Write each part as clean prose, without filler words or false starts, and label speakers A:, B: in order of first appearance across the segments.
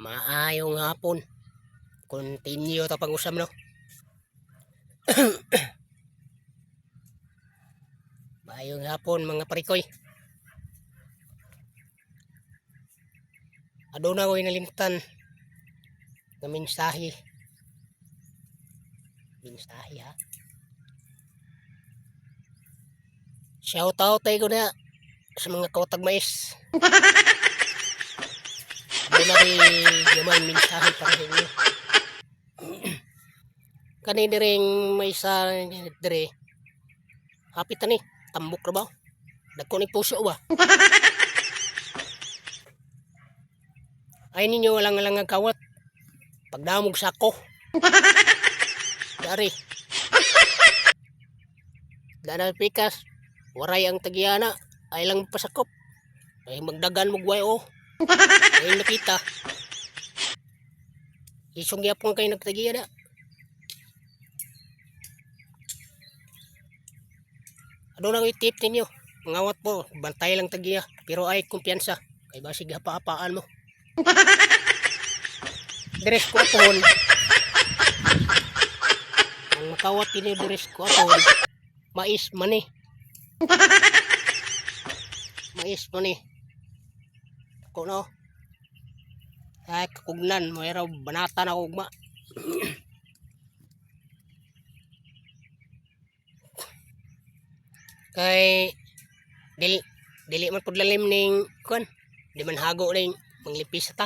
A: Maayong hapon. Continue to pag-usam no. Maayong hapon mga parikoy. Aduna ko'y nalimtan na mensahe. Mensahe ha. Shout out tayo ko na sa mga kautag mais. Aduna ko'y naman mensahe para sa inyo. Kanina rin may isa dire. Hapit na ni. Tambok na ba? Dagko ni puso ba? Ay ninyo walang ang kawat. Pagdamog sako. Dari. Dana pikas. Waray ang tagiyana. Ay lang pasakop. Ay magdagan mo guway o. Ay nakita. Isong yapon kayo nagtagiyana. Ano na ko tip ninyo? Mangawat po. Bantay lang tagiya. Pero ay kumpiyansa. Kay basig hapa-hapaan mo. Dress ko apon. Ang makawat ini dress ko apon. Mais mani. Mais mani. Ko no. Ay kakugnan mo raw banata na ugma. Kay dili man pud lalim ning kun. Di man hago ning manglipis ta.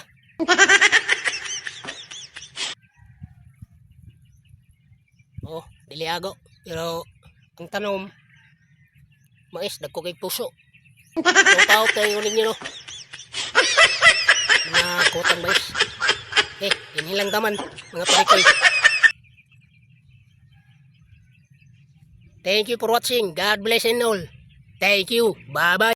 A: Oh, dili hago. Pero ang tanom mais dagko kay puso. Tao tayo ninyo no. Mga kotang mais. Inilang taman mga parikoy. Thank you for watching. God bless and all. Thank you. Bye-bye.